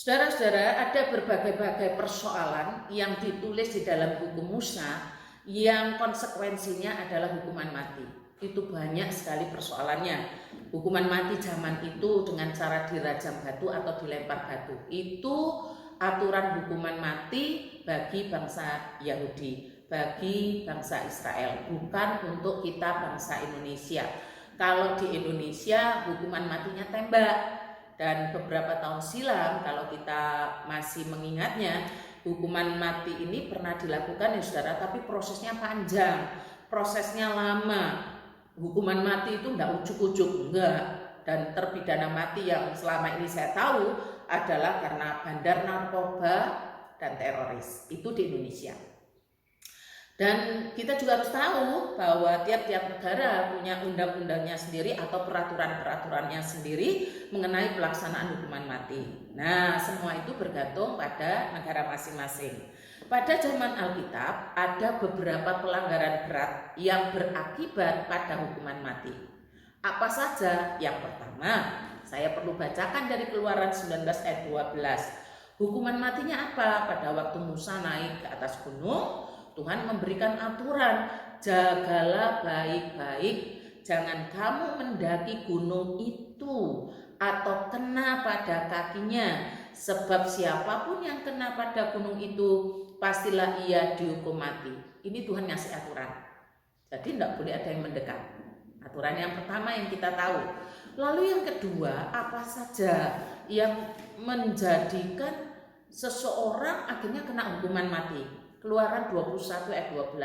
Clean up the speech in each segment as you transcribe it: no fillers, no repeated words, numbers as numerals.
Saudara-saudara, ada berbagai-bagai persoalan yang ditulis di dalam hukum Musa yang konsekuensinya adalah hukuman mati. Itu banyak sekali persoalannya. Hukuman mati zaman itu dengan cara dirajam batu atau dilempar batu. Itu aturan hukuman mati bagi bangsa Yahudi, bagi bangsa Israel, bukan untuk kita bangsa Indonesia. Kalau di Indonesia hukuman matinya tembak. Dan beberapa tahun silam, kalau kita masih mengingatnya, hukuman mati ini pernah dilakukan ya saudara, tapi prosesnya panjang, prosesnya lama. Hukuman mati itu enggak ujuk-ujuk, enggak. Dan terpidana mati yang selama ini saya tahu adalah karena bandar narkoba dan teroris. Itu di Indonesia. Dan kita juga harus tahu bahwa tiap-tiap negara punya undang-undangnya sendiri atau peraturan-peraturannya sendiri mengenai pelaksanaan hukuman mati. Nah, semua itu bergantung pada negara masing-masing. Pada zaman Alkitab ada beberapa pelanggaran berat yang berakibat pada hukuman mati. Apa saja? Yang pertama, saya perlu bacakan dari Keluaran 19 ayat 12. Hukuman matinya apa? Pada waktu Musa naik ke atas gunung, Tuhan memberikan aturan, jagalah baik-baik, jangan kamu mendaki gunung itu atau kena pada kakinya, sebab siapapun yang kena pada gunung itu pastilah ia dihukum mati. Ini Tuhan ngasih aturan. Jadi tidak boleh ada yang mendekat. Aturan yang pertama yang kita tahu. Lalu yang kedua, apa saja yang menjadikan seseorang akhirnya kena hukuman mati? Keluaran 21 ayat 12.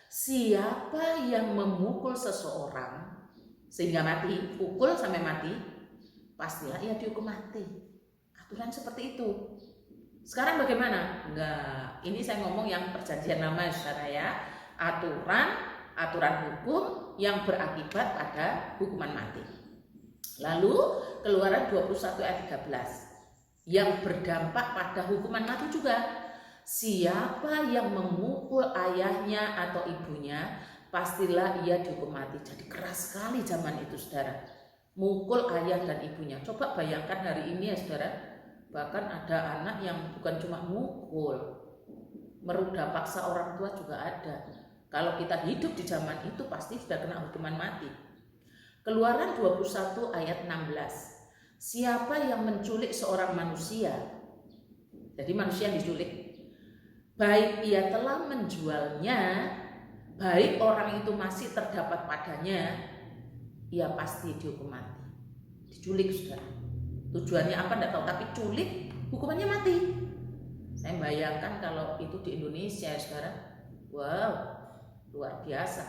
Siapa yang memukul seseorang sehingga mati, pukul sampai mati, pastilah ia dihukum mati. Aturan seperti itu. Sekarang bagaimana? Enggak, ini saya ngomong yang perjanjian lama saudara ya. Aturan hukum yang berakibat pada hukuman mati. Lalu Keluaran 21 ayat 13 yang berdampak pada hukuman mati juga. Siapa yang memukul ayahnya atau ibunya, pastilah ia dihukum mati. Jadi keras sekali zaman itu saudara, mukul ayah dan ibunya. Coba bayangkan hari ini ya saudara, bahkan ada anak yang bukan cuma mukul, merudah paksa orang tua juga ada. Kalau kita hidup di zaman itu pasti sudah kena hukuman mati. Keluaran 21 ayat 16. Siapa yang menculik seorang manusia, jadi manusia yang diculik, baik ia telah menjualnya, baik orang itu masih terdapat padanya, ia pasti dihukum mati. Diculik saudara. Tujuannya apa tidak tahu, tapi culik hukumannya mati. Saya bayangkan kalau itu di Indonesia saudara, wow, luar biasa.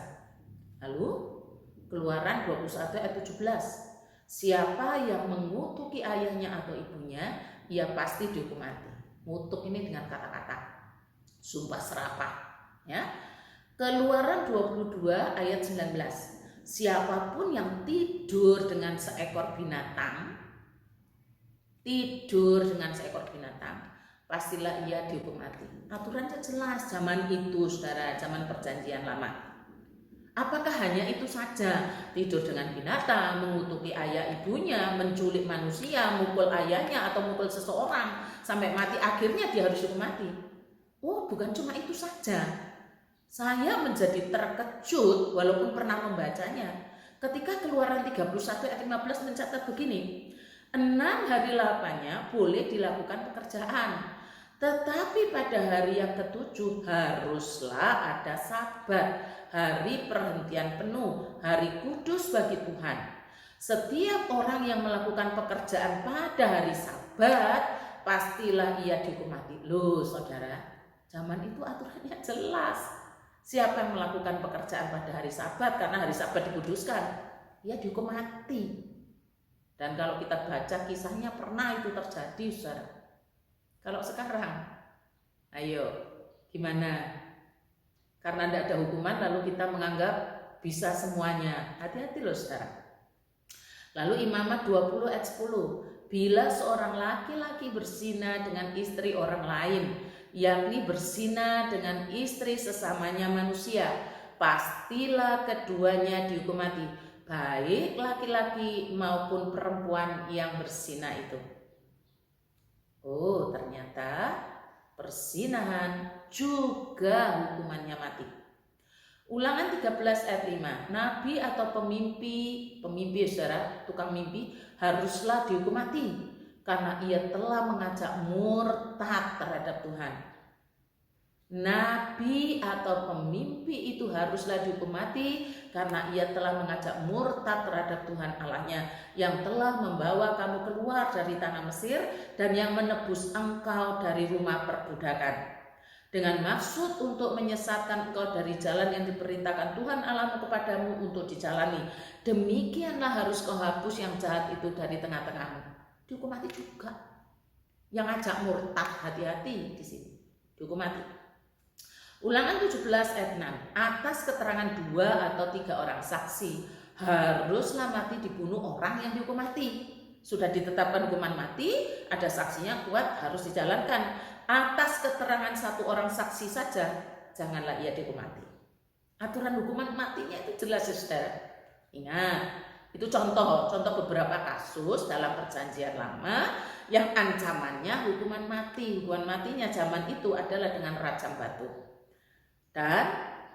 Lalu Keluaran 21 ayat 17. Siapa yang mengutuki ayahnya atau ibunya, ia pasti dihukum mati. Ngutuk ini dengan kata-kata sumpah serapah ya. Keluaran 22 ayat 19. Siapapun yang tidur dengan seekor binatang, pastilah ia dihukum mati. Aturannya jelas zaman itu saudara, zaman perjanjian lama. Apakah hanya itu saja? Tidur dengan binatang, mengutuki ayah ibunya, menculik manusia, mukul ayahnya atau mukul seseorang sampai mati, akhirnya dia harus dihukum mati? Oh, bukan cuma itu saja. Saya menjadi terkejut walaupun pernah membacanya. Ketika Keluaran 31 ayat 15 mencatat begini, 6 hari lapanya boleh dilakukan pekerjaan, tetapi pada hari yang ketujuh haruslah ada Sabat, hari perhentian penuh, hari kudus bagi Tuhan. Setiap orang yang melakukan pekerjaan pada hari Sabat, pastilah ia dihukum mati. Loh saudara, zaman itu aturannya jelas. Siapa yang melakukan pekerjaan pada hari Sabat karena hari Sabat dikuduskan, ia dihukum mati. Dan kalau kita baca kisahnya pernah itu terjadi saudara. Kalau sekarang, ayo gimana? Karena tidak ada hukuman lalu kita menganggap bisa semuanya. Hati-hati loh saudara. Lalu Imamat 20 ayat 10. Bila seorang laki-laki berzina dengan istri orang lain, yakni berzina dengan istri sesamanya manusia, pastilah keduanya dihukum mati, baik laki-laki maupun perempuan yang berzina itu. Oh, ternyata perzinahan juga hukumannya mati. Ulangan 13 ayat 5, nabi atau pemimpi saudara, tukang mimpi haruslah dihukum mati karena ia telah mengajak murtad terhadap Tuhan. Nabi atau pemimpi itu haruslah dihukum mati karena ia telah mengajak murtad terhadap Tuhan Allahnya yang telah membawa kamu keluar dari tanah Mesir dan yang menebus engkau dari rumah perbudakan, dengan maksud untuk menyesatkan engkau dari jalan yang diperintahkan Tuhan Allahmu kepadamu untuk dijalani. Demikianlah harus kau hapus yang jahat itu dari tengah-tengahmu. Dihukum mati juga. Yang ajak murtad, hati-hati di sini. Dihukum mati. Ulangan 17 ayat 6. Atas keterangan 2 atau 3 orang saksi, haruslah mati dibunuh orang yang dihukum mati. Sudah ditetapkan hukuman mati, ada saksinya kuat, harus dijalankan. Atas keterangan 1 orang saksi saja, janganlah ia dihukum mati. Aturan hukuman matinya itu jelas, saudara. Ingat, itu contoh beberapa kasus dalam Perjanjian Lama yang ancamannya hukuman mati. Hukuman matinya zaman itu adalah dengan rajam batu. Dan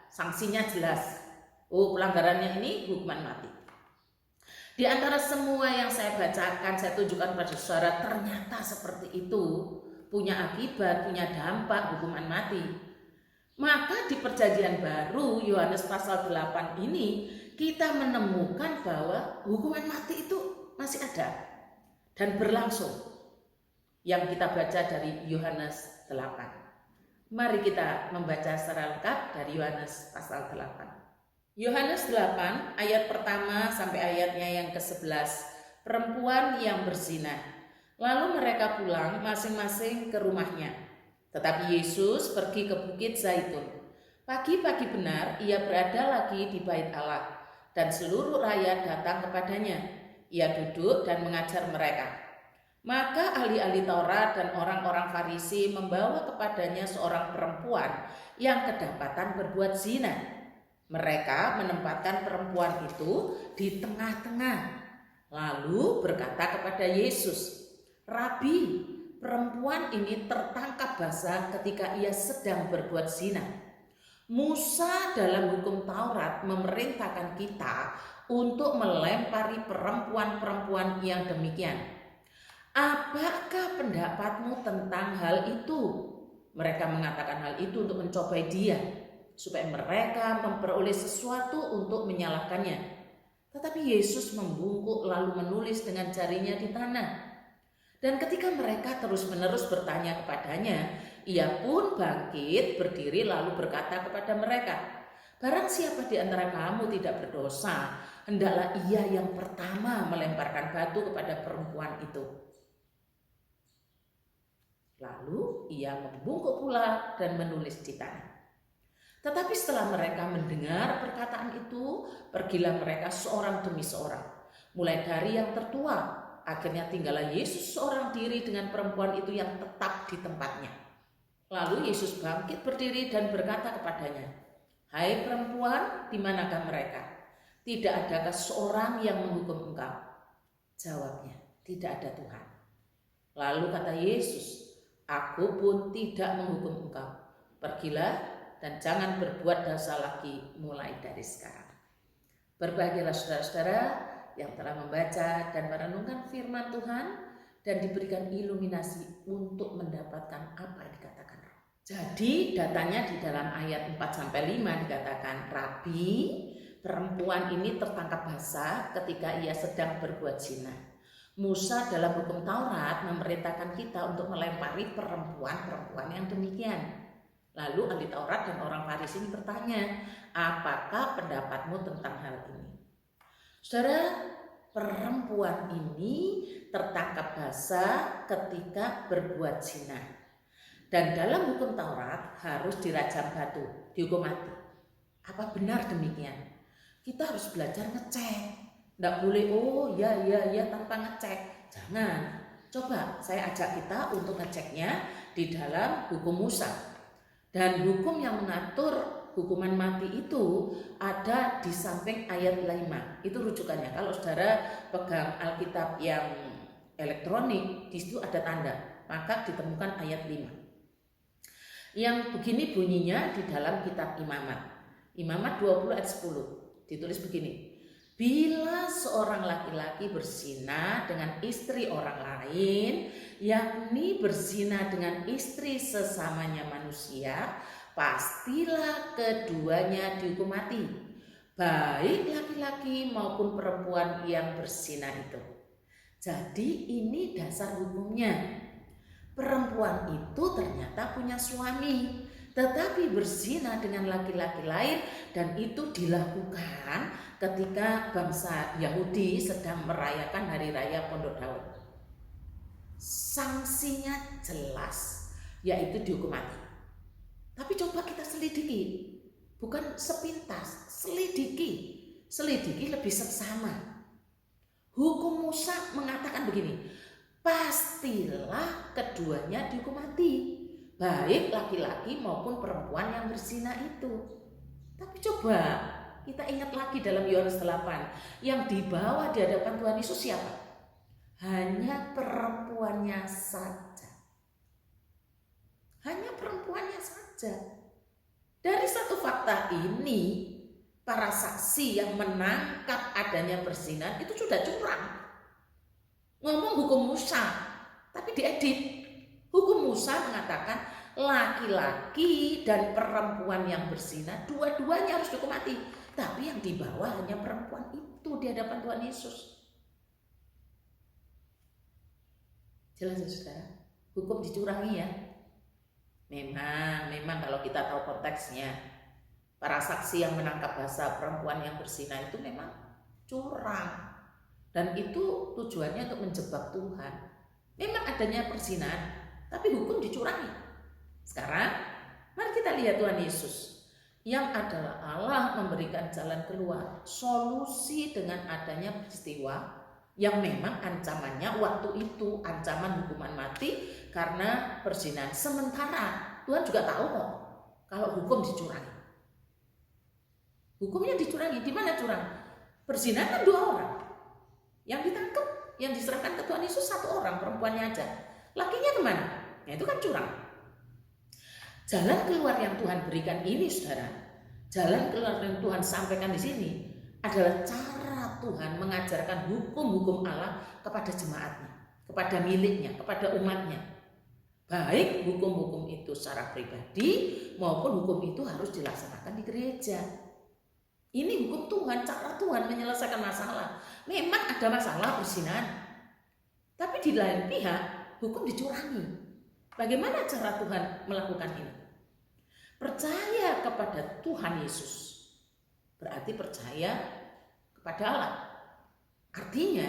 sanksinya jelas. Pelanggarannya ini hukuman mati. Di antara semua yang saya bacakan, saya tunjukkan pada saudara, ternyata seperti itu. Punya akibat, punya dampak hukuman mati. Maka di Perjanjian Baru Yohanes pasal 8 ini kita menemukan bahwa hukuman mati itu masih ada dan berlangsung. Yang kita baca dari Yohanes 8. Mari kita membaca secara lengkap dari Yohanes pasal 8. Yohanes 8 ayat pertama sampai ayatnya yang ke-11. Perempuan yang berzina. Lalu mereka pulang masing-masing ke rumahnya. Tetapi Yesus pergi ke Bukit Zaitun. Pagi-pagi benar ia berada lagi di bait Allah, dan seluruh rakyat datang kepadanya. Ia duduk dan mengajar mereka. Maka ahli-ahli Taurat dan orang-orang Farisi membawa kepadanya seorang perempuan yang kedapatan berbuat zina. Mereka menempatkan perempuan itu di tengah-tengah, lalu berkata kepada Yesus, Rabi, perempuan ini tertangkap basah ketika ia sedang berbuat zina. Musa dalam hukum Taurat memerintahkan kita untuk melempari perempuan-perempuan yang demikian. Apakah pendapatmu tentang hal itu? Mereka mengatakan hal itu untuk mencobai dia, supaya mereka memperoleh sesuatu untuk menyalahkannya. Tetapi Yesus membungkuk lalu menulis dengan jarinya di tanah. Dan ketika mereka terus-menerus bertanya kepadanya, ia pun bangkit, berdiri lalu berkata kepada mereka, barang siapa di antara kamu tidak berdosa, hendaklah ia yang pertama melemparkan batu kepada perempuan itu. Lalu ia membungkuk pula dan menulis di tanah. Tetapi setelah mereka mendengar perkataan itu, pergilah mereka seorang demi seorang, mulai dari yang tertua. Akhirnya tinggallah Yesus seorang diri dengan perempuan itu yang tetap di tempatnya. Lalu Yesus bangkit berdiri dan berkata kepadanya, hai perempuan, di manakah mereka? Tidak adakah seorang yang menghukum engkau? Jawabnya, tidak ada Tuhan. Lalu kata Yesus, aku pun tidak menghukum engkau. Pergilah dan jangan berbuat dosa lagi mulai dari sekarang. Berbahagialah saudara-saudara yang telah membaca dan merenungkan firman Tuhan dan diberikan iluminasi untuk mendapatkan apa yang dikatakan Roh. Jadi datanya di dalam ayat 4-5 dikatakan, Rabi, perempuan ini tertangkap basah ketika ia sedang berbuat zina. Musa dalam hukum Taurat memerintahkan kita untuk melempari perempuan-perempuan yang demikian. Lalu ahli Taurat dan orang Farisi bertanya, apakah pendapatmu tentang hal ini? Saudara, perempuan ini tertangkap basah ketika berbuat zina. Dan dalam hukum Taurat harus dirajam batu, dihukum mati. Apa benar demikian? Kita harus belajar ngecek. Tidak boleh, ya tanpa ngecek. Jangan. Coba saya ajak kita untuk ngeceknya di dalam hukum Musa. Dan hukum yang mengatur hukuman mati itu ada di samping ayat 5. Itu rujukannya. Kalau saudara pegang Alkitab yang elektronik, di situ ada tanda. maka ditemukan ayat 5. Yang begini bunyinya di dalam kitab Imamat. Imamat 20 ayat 10. Ditulis begini. Bila seorang laki-laki berzina dengan istri orang lain, yakni berzina dengan istri sesamanya manusia, pastilah keduanya dihukum mati, baik laki-laki maupun perempuan yang berzina itu. Jadi ini dasar hukumnya. Perempuan itu ternyata punya suami, tetapi berzina dengan laki-laki lain, dan itu dilakukan ketika bangsa Yahudi sedang merayakan hari raya Pondok Daun. Sanksinya jelas, yaitu dihukum mati. Tapi coba kita selidiki, bukan sepintas, selidiki lebih seksama. Hukum Musa mengatakan begini, pastilah keduanya dihukum mati, baik laki-laki maupun perempuan yang berzina itu. Tapi coba kita ingat lagi dalam Yohanes 8, yang dibawa di hadapan Tuhan Yesus siapa? Hanya perempuannya saja. Hanya perempuannya saja. Dari satu fakta ini, para saksi yang menangkap adanya perzinahan itu sudah curang. Ngomong hukum Musa, tapi diedit. Hukum Musa mengatakan laki-laki dan perempuan yang berzina dua-duanya harus dihukum mati. Tapi yang dibawa hanya perempuan itu di hadapan Tuhan Yesus. Jelas ya saudara, hukum dicurangi ya. Memang kalau kita tahu konteksnya, para saksi yang menangkap bahasa perempuan yang berzina itu memang curang. Dan itu tujuannya untuk menjebak Tuhan. Memang adanya perzinahan, tapi hukum dicurangi. Sekarang mari kita lihat Tuhan Yesus, yang adalah Allah memberikan jalan keluar, solusi dengan adanya peristiwa yang memang ancamannya waktu itu ancaman hukuman mati karena perzinahan. Sementara Tuhan juga tahu kok kalau hukum dicurangi. Hukumnya dicurangi. Di mana curang? Perzinahan kan 2 orang. Yang ditangkap, yang diserahkan ke Tuhan Yesus 1 orang, perempuannya aja. Lakinya kemana? Nah itu kan curang. Jalan keluar yang Tuhan berikan ini saudara, jalan keluar yang Tuhan sampaikan di sini adalah cara Tuhan mengajarkan hukum-hukum Allah kepada jemaatnya, kepada miliknya, kepada umatnya. Baik hukum-hukum itu secara pribadi maupun hukum itu harus dilaksanakan di gereja. Ini hukum Tuhan, cara Tuhan menyelesaikan masalah. Memang ada masalah perzinahan, tapi di lain pihak hukum dicurangi. Bagaimana cara Tuhan melakukan ini? Percaya kepada Tuhan Yesus berarti percaya kepada Allah. Artinya,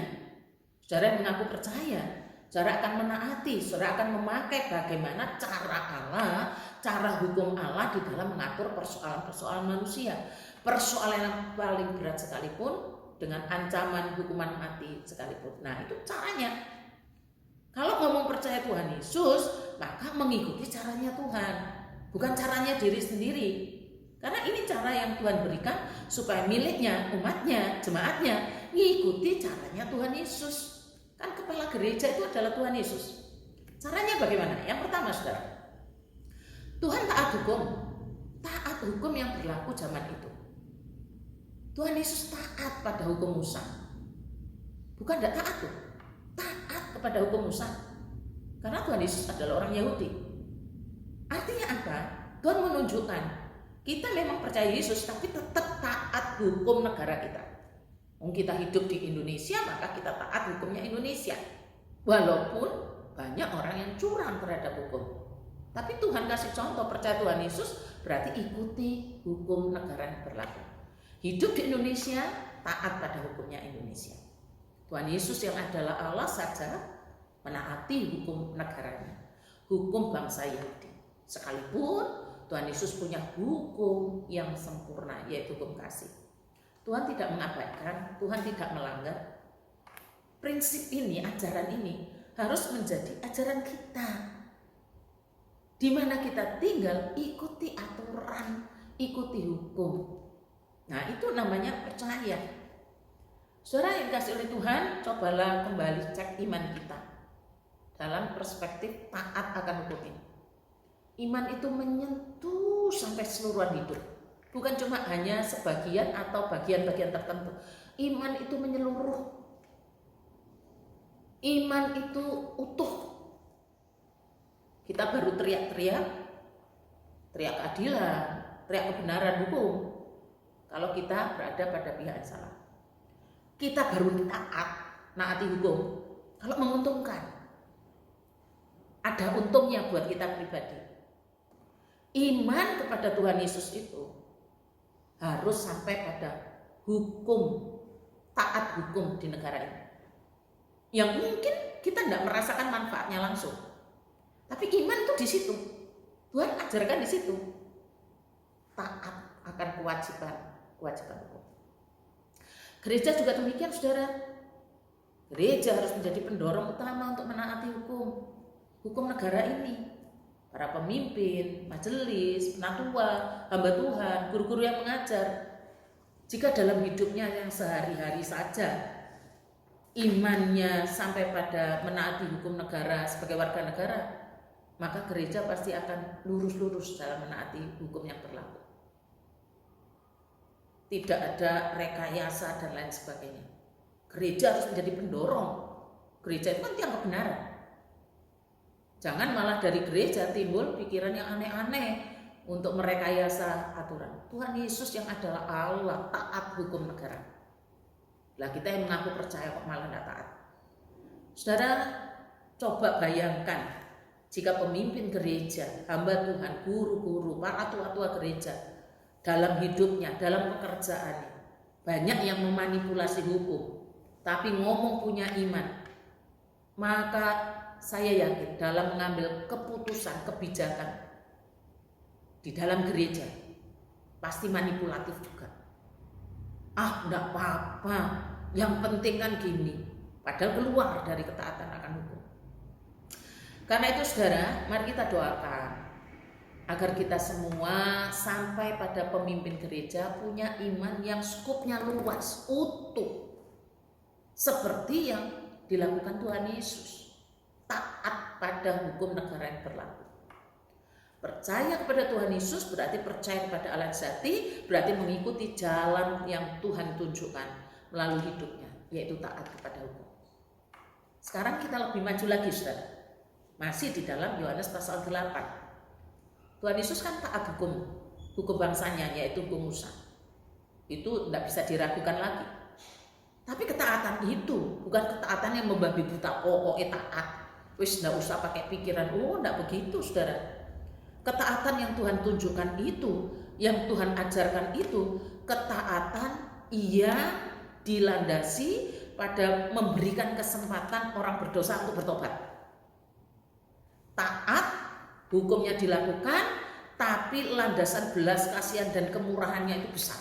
saudara yang mengaku percaya, saudara akan menaati, saudara akan memakai bagaimana cara Allah, cara hukum Allah di dalam mengatur persoalan-persoalan manusia. Persoalan yang paling berat sekalipun, dengan ancaman hukuman mati sekalipun. Nah itu caranya. Kalau ngomong percaya Tuhan Yesus, maka mengikuti caranya Tuhan, bukan caranya diri sendiri. Karena ini cara yang Tuhan berikan supaya miliknya, umatnya, jemaatnya mengikuti caranya Tuhan Yesus. Kan kepala gereja itu adalah Tuhan Yesus. Caranya bagaimana? Yang pertama saudara, Tuhan taat hukum yang berlaku zaman itu. Tuhan Yesus taat pada hukum Musa. Bukan tidak taat tuh, taat kepada hukum Musa. Karena Tuhan Yesus adalah orang Yahudi. Artinya apa? Tuhan menunjukkan kita memang percaya Yesus, tapi tetap taat hukum negara kita. Kita hidup di Indonesia, maka kita taat hukumnya Indonesia. Walaupun banyak orang yang curang terhadap hukum. Tapi Tuhan kasih contoh, percaya Tuhan Yesus berarti ikuti hukum negara yang berlaku. Hidup di Indonesia, taat pada hukumnya Indonesia. Tuhan Yesus yang adalah Allah saja menaati hukum negaranya, hukum bangsa Yahudi. Sekalipun Tuhan Yesus punya hukum yang sempurna, yaitu hukum kasih. Tuhan tidak mengabaikan, Tuhan tidak melanggar. Prinsip ini, ajaran ini harus menjadi ajaran kita. Di mana kita tinggal, ikuti aturan, ikuti hukum. Nah itu namanya percaya. Saudara yang dikasih oleh Tuhan, cobalah kembali cek iman kita. dalam perspektif taat akan hukum ini. Iman itu menyentuh sampai seluruhan hidup, bukan cuma hanya sebagian atau bagian-bagian tertentu. Iman itu menyeluruh. Iman itu utuh. Kita baru teriak-teriak, teriak keadilan, teriak kebenaran hukum kalau kita berada pada pihak yang salah. Kita baru taat, naati hukum kalau menguntungkan. Ada untungnya buat kita pribadi. Iman kepada Tuhan Yesus itu harus sampai pada hukum, taat hukum di negara ini. Yang mungkin kita tidak merasakan manfaatnya langsung, tapi iman itu di situ. Tuhan ajarkan di situ. Taat akan kewajiban hukum. Gereja juga demikian, saudara. Gereja harus menjadi pendorong utama untuk menaati hukum negara ini. Para pemimpin, majelis, penatua, hamba Tuhan, guru-guru yang mengajar. Jika dalam hidupnya yang sehari-hari saja imannya sampai pada menaati hukum negara sebagai warga negara, maka gereja pasti akan lurus-lurus dalam menaati hukum yang berlaku. Tidak ada rekayasa dan lain sebagainya. Gereja harus menjadi pendorong. Gereja itu kan tiang kebenaran. Jangan malah dari gereja timbul pikiran yang aneh-aneh untuk merekayasa aturan. Tuhan Yesus yang adalah Allah, taat hukum negara. Lah kita yang mengaku percaya kok malah tidak taat. Saudara, coba bayangkan jika pemimpin gereja, hamba Tuhan, guru-guru, para tua-tua gereja dalam hidupnya, dalam pekerjaannya banyak yang memanipulasi hukum, tapi ngomong punya iman, maka saya yakin dalam mengambil keputusan, kebijakan di dalam gereja pasti manipulatif juga. Enggak apa-apa, yang penting kan gini, padahal keluar dari ketaatan akan hukum. Karena itu saudara, mari kita doakan agar kita semua sampai pada pemimpin gereja punya iman yang skupnya luas, utuh, seperti yang dilakukan Tuhan Yesus. Taat pada hukum negara yang berlaku. Percaya kepada Tuhan Yesus berarti percaya kepada Allah sejati, berarti mengikuti jalan yang Tuhan tunjukkan melalui hidupnya, yaitu taat kepada hukum. Sekarang kita lebih maju lagi, saudara. Masih di dalam Yohanes pasal 8. Tuhan Yesus kan taat hukum bangsanya, yaitu hukum Musa. Itu tidak bisa diragukan lagi. Tapi ketaatan itu bukan ketaatan yang membabi buta, taat. Wis tidak usah pakai pikiran, tidak begitu, saudara. Ketaatan yang Tuhan tunjukkan itu, yang Tuhan ajarkan itu, ketaatan yang dilandasi pada memberikan kesempatan orang berdosa untuk bertobat. Taat, hukumnya dilakukan, tapi landasan belas kasihan dan kemurahannya itu besar.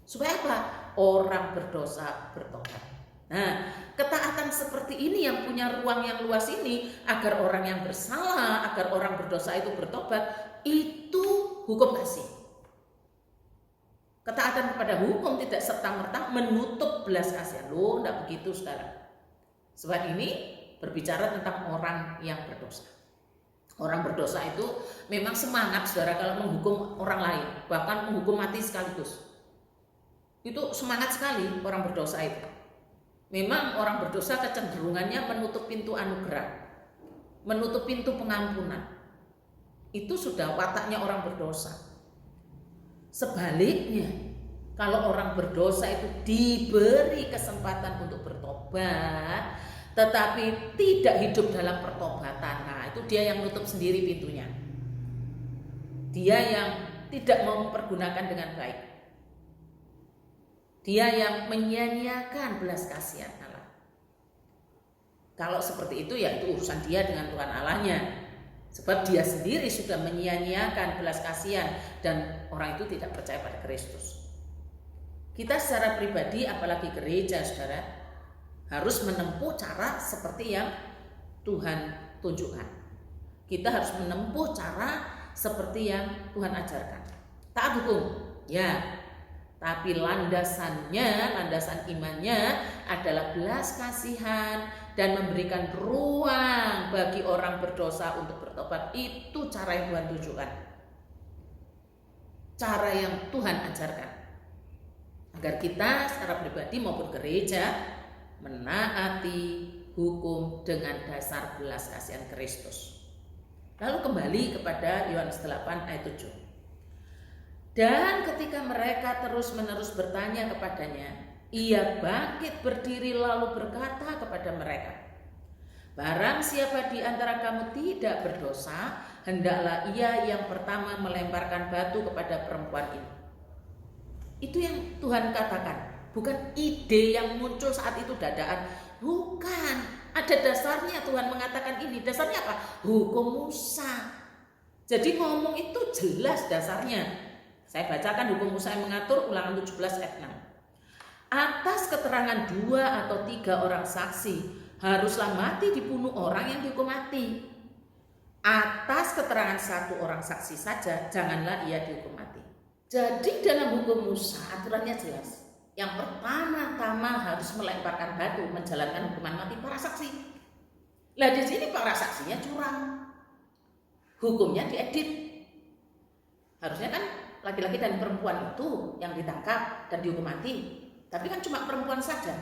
Supaya apa? Orang berdosa bertobat. Nah, ketaatan seperti ini yang punya ruang yang luas ini, agar orang yang bersalah, agar orang berdosa itu bertobat, itu hukum kasih. Ketaatan kepada hukum tidak serta-merta menutup belas kasihan. Tidak begitu, saudara. Sebab ini berbicara tentang orang yang berdosa. Orang berdosa itu memang semangat, saudara, kalau menghukum orang lain, bahkan menghukum mati sekaligus. Itu semangat sekali orang berdosa itu. Memang orang berdosa kecenderungannya menutup pintu anugerah, menutup pintu pengampunan. Itu sudah wataknya orang berdosa. Sebaliknya, kalau orang berdosa itu diberi kesempatan untuk bertobat, tetapi tidak hidup dalam pertobatan, nah itu dia yang menutup sendiri pintunya. Dia yang tidak mau mempergunakan dengan baik. Dia yang menyia-nyiakan belas kasihan Allah. Kalau seperti itu, ya itu urusan dia dengan Tuhan Allahnya. Sebab dia sendiri sudah menyia-nyiakan belas kasihan dan orang itu tidak percaya pada Kristus. Kita secara pribadi, apalagi gereja, saudara, harus menempuh cara seperti yang Tuhan tunjukkan. Kita harus menempuh cara seperti yang Tuhan ajarkan. Taat hukum, ya. Tapi landasan imannya adalah belas kasihan dan memberikan ruang bagi orang berdosa untuk bertobat. Itu cara yang Tuhan tunjukkan, cara yang Tuhan ajarkan, agar kita secara pribadi maupun gereja menaati hukum dengan dasar belas kasihan Kristus. Lalu kembali kepada Yohanes 8 ayat 7. Dan ketika mereka terus-menerus bertanya kepadanya, ia bangkit berdiri lalu berkata kepada mereka, barang siapa di antara kamu tidak berdosa, hendaklah ia yang pertama melemparkan batu kepada perempuan ini. Itu yang Tuhan katakan, bukan ide yang muncul saat itu dadaan. Bukan, ada dasarnya Tuhan mengatakan ini. Dasarnya apa? Hukum Musa. Jadi ngomong itu jelas dasarnya. Saya bacakan hukum Musa yang mengatur, Ulangan 17 ayat 6. Atas keterangan 2 atau 3 orang saksi, haruslah mati dibunuh orang yang dihukum mati. Atas keterangan 1 orang saksi saja, janganlah ia dihukum mati. Jadi dalam hukum Musa aturannya jelas. Yang pertama-tama harus melemparkan batu, menjalankan hukuman mati para saksi. Lah di sini para saksinya curang, hukumnya diedit. Harusnya kan laki-laki dan perempuan itu yang ditangkap dan dihukum mati. Tapi kan cuma perempuan saja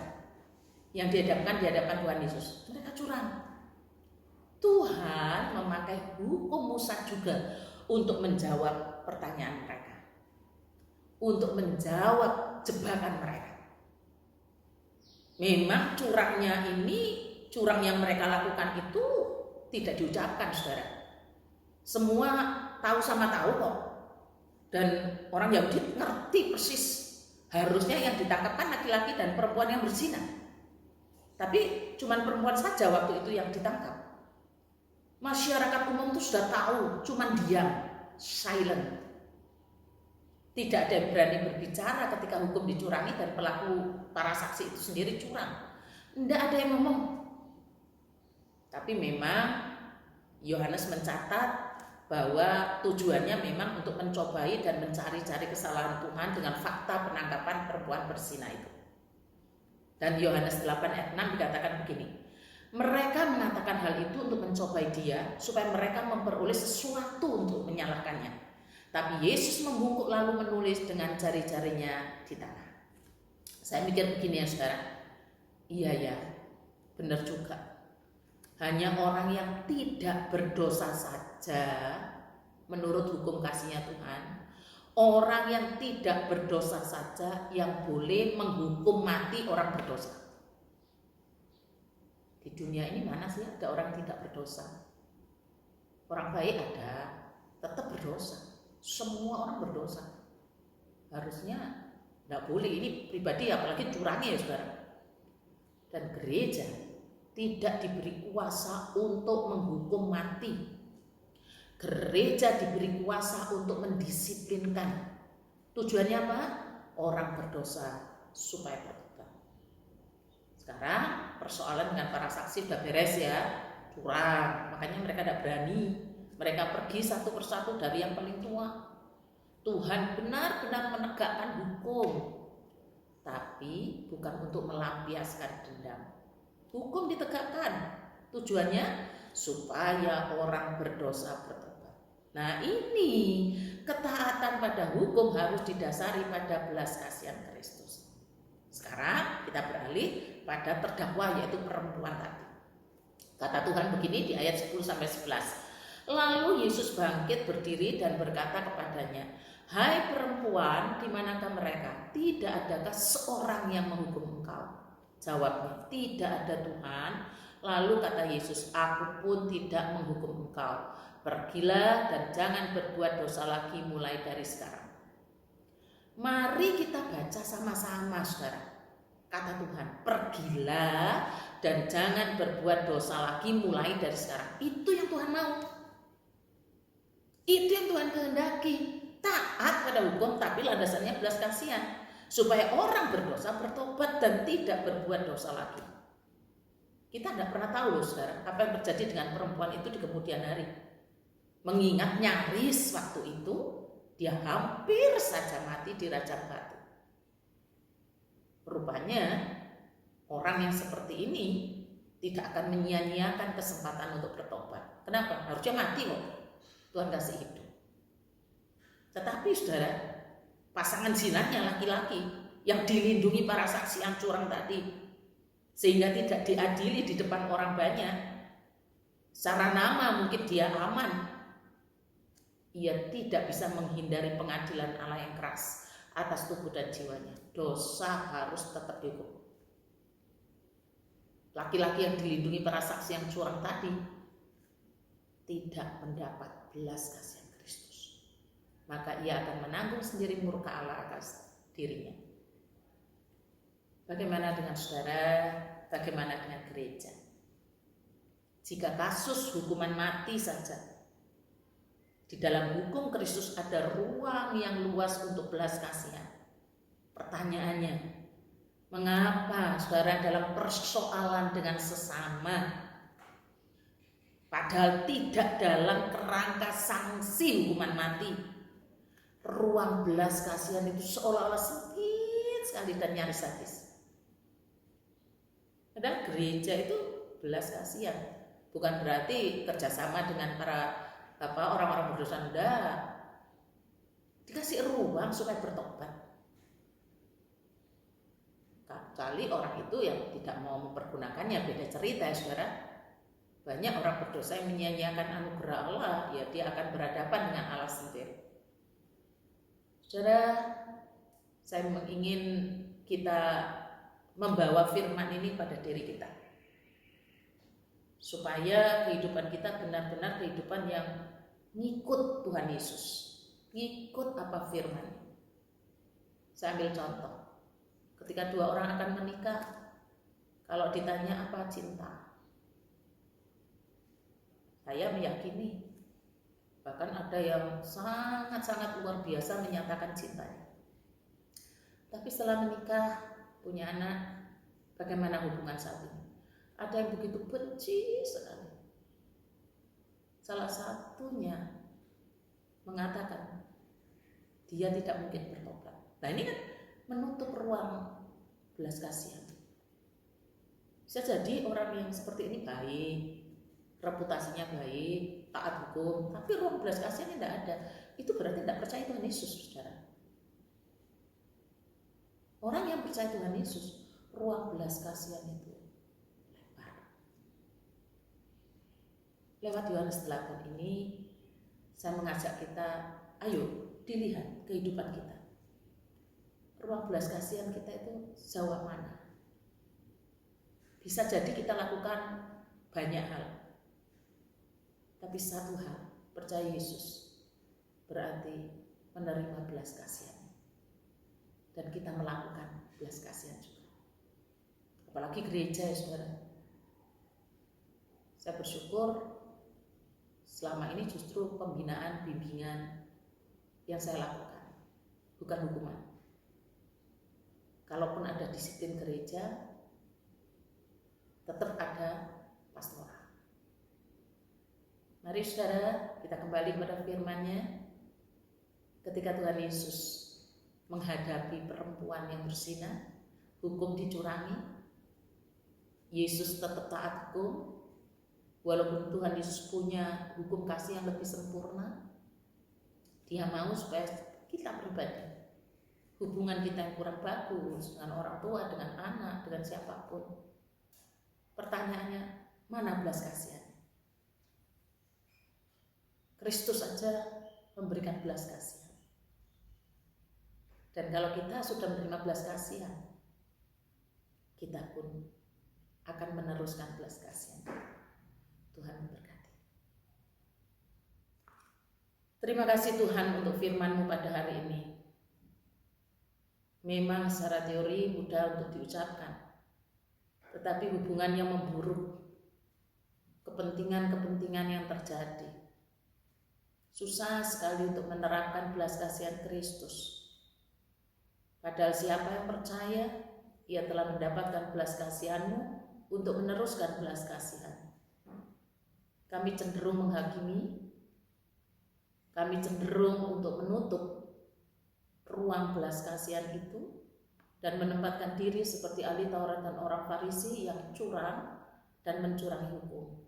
yang dihadapkan di hadapan Tuhan Yesus. Mereka curang. Tuhan memakai hukum Musa juga untuk menjawab pertanyaan mereka, untuk menjawab jebakan mereka. Memang curangnya ini, curang yang mereka lakukan itu tidak diucapkan, saudara. Semua tahu sama tahu kok. Dan orang Yahudi ngerti persis, harusnya yang ditangkapkan laki-laki dan perempuan yang berzina. Tapi cuman perempuan saja waktu itu yang ditangkap. Masyarakat umum itu sudah tahu, cuman diam, silent. Tidak ada yang berani berbicara ketika hukum dicurangi dan pelaku para saksi itu sendiri curang. Tidak ada yang ngomong. Tapi memang Yohanes mencatat bahwa tujuannya memang untuk mencobai dan mencari-cari kesalahan Tuhan dengan fakta penangkapan perempuan berzina itu. Dan Yohanes 8 ayat 6 dikatakan begini, mereka mengatakan hal itu untuk mencobai dia supaya mereka memperoleh sesuatu untuk menyalahkannya. Tapi Yesus membungkuk lalu menulis dengan jari-jarinya di tanah. Saya mikir begini ya saudara, iya ya, benar juga. Hanya orang yang tidak berdosa saja menurut hukum kasihnya Tuhan, orang yang tidak berdosa saja yang boleh menghukum mati orang berdosa. Di dunia ini mana sih ada orang yang tidak berdosa? Orang baik ada, tetap berdosa. Semua orang berdosa. Harusnya tidak boleh, ini pribadi apalagi curangnya ya saudara. Dan gereja tidak diberi kuasa untuk menghukum mati. Gereja diberi kuasa untuk mendisiplinkan. Tujuannya apa? Orang berdosa supaya bertobat. Sekarang persoalan dengan para saksi sudah beres ya, curang. Makanya mereka tidak berani. Mereka pergi satu persatu dari yang paling tua. Tuhan benar-benar menegakkan hukum, tapi bukan untuk melampiaskan dendam. Hukum ditegakkan, tujuannya supaya orang berdosa bertobat. Nah ini ketaatan pada hukum harus didasari pada belas kasihan Kristus. Sekarang kita beralih pada terdakwa yaitu perempuan tadi. Kata Tuhan begini di ayat 10-11. Lalu Yesus bangkit berdiri dan berkata kepadanya, hai perempuan, di manakah mereka? Tidak adakah seorang yang menghukum engkau? Jawabnya, tidak ada Tuhan. Lalu kata Yesus, aku pun tidak menghukum engkau. Pergilah dan jangan berbuat dosa lagi mulai dari sekarang. Mari kita baca sama-sama saudara. Kata Tuhan, pergilah dan jangan berbuat dosa lagi mulai dari sekarang. Itu yang Tuhan mau. Itu yang Tuhan kehendaki. Taat pada hukum tapi landasannya belas kasihan. Supaya orang berdosa bertobat dan tidak berbuat dosa lagi. Kita tidak pernah tahu loh saudara, apa yang terjadi dengan perempuan itu di kemudian hari. Mengingat nyaris waktu itu dia hampir saja mati di rajam batu. Rupanya orang yang seperti ini tidak akan menyia-nyiakan kesempatan untuk bertobat. Kenapa? Harusnya mati kok. Tuhan kasih hidup. Tetapi saudara, pasangan zinanya laki-laki yang dilindungi para saksi yang curang tadi, sehingga tidak diadili di depan orang banyak. Secara nama mungkin dia aman, ia tidak bisa menghindari pengadilan Allah yang keras atas tubuh dan jiwanya. Dosa harus tetap dihukum. Laki-laki yang dilindungi para saksi yang curang tadi tidak mendapat belas kasihan Kristus, maka ia akan menanggung sendiri murka Allah atas dirinya. Bagaimana dengan saudara? Bagaimana dengan gereja? Jika kasus hukuman mati saja, di dalam hukum Kristus ada ruang yang luas untuk belas kasihan. Pertanyaannya, mengapa saudara dalam persoalan dengan sesama, padahal tidak dalam kerangka sanksi hukuman mati, ruang belas kasihan itu seolah-olah sempit sekali dan nyaris habis? Padahal gereja itu belas kasihan, bukan berarti kerjasama dengan para orang-orang berdosa, enggak. Dikasih ruang supaya bertobat. Kali orang itu yang tidak mau mempergunakannya, beda cerita ya saudara. Banyak orang berdosa yang menyia-nyiakan anugerah Allah, ya dia akan berhadapan dengan Allah sendiri. Saudara, saya ingin kita membawa firman ini pada diri kita, supaya kehidupan kita benar-benar kehidupan yang ngikut Tuhan Yesus, ngikut apa firman. Saya ambil contoh. Ketika dua orang akan menikah, kalau ditanya apa cinta, saya meyakini bahkan ada yang sangat-sangat luar biasa menyatakan cintanya. Tapi setelah menikah, punya anak, bagaimana hubungan saat ini? Ada yang begitu benci sekali. Salah satunya mengatakan dia tidak mungkin bertobat. Nah ini kan menutup ruang belas kasihan. Bisa jadi orang yang seperti ini baik, reputasinya baik, taat hukum, tapi ruang belas kasihannya tidak ada. Itu berarti tidak percaya Tuhan Yesus, saudara. Orang yang percaya Tuhan Yesus, ruang belas kasihan itu lebar. Lewat Yohanes 8 ini, saya mengajak kita, ayo dilihat kehidupan kita. Ruang belas kasihan kita itu sejauh mana? Bisa jadi kita lakukan banyak hal, tapi satu hal, percaya Yesus berarti menerima belas kasihan, dan kita melakukan belas kasihan juga. Apalagi gereja ya saudara. Saya bersyukur selama ini justru pembinaan, bimbingan yang saya lakukan, bukan hukuman. Kalaupun ada disiplin gereja, tetap ada pastoral. Mari saudara, kita kembali kepada firman-Nya. Ketika Tuhan Yesus menghadapi perempuan yang berzina, hukum dicurangi, Yesus tetap taat hukum. Walaupun Tuhan Yesus punya hukum kasih yang lebih sempurna, Dia mau supaya kita pribadi, hubungan kita yang kurang bagus dengan orang tua, dengan anak, dengan siapapun, pertanyaannya, mana belas kasihan? Kristus saja memberikan belas kasihan. Dan kalau kita sudah menerima belas kasihan, kita pun akan meneruskan belas kasihan. Tuhan memberkati. Terima kasih Tuhan untuk firman-Mu pada hari ini. Memang secara teori mudah untuk diucapkan, tetapi hubungan yang memburuk, kepentingan-kepentingan yang terjadi, susah sekali untuk menerapkan belas kasihan Kristus. Padahal siapa yang percaya, ia telah mendapatkan belas kasihan-Mu untuk meneruskan belas kasihan. Kami cenderung menghakimi, kami cenderung untuk menutup ruang belas kasihan itu dan menempatkan diri seperti ahli Taurat dan orang Farisi yang curang dan mencurangi hukum.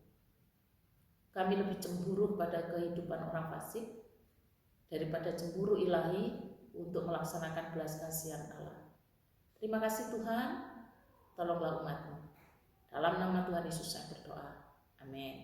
Kami lebih cemburu pada kehidupan orang fasik daripada cemburu ilahi untuk melaksanakan belas kasihan Allah. Terima kasih Tuhan, tolonglah umat-Mu. Dalam nama Tuhan Yesus saya berdoa. Amin.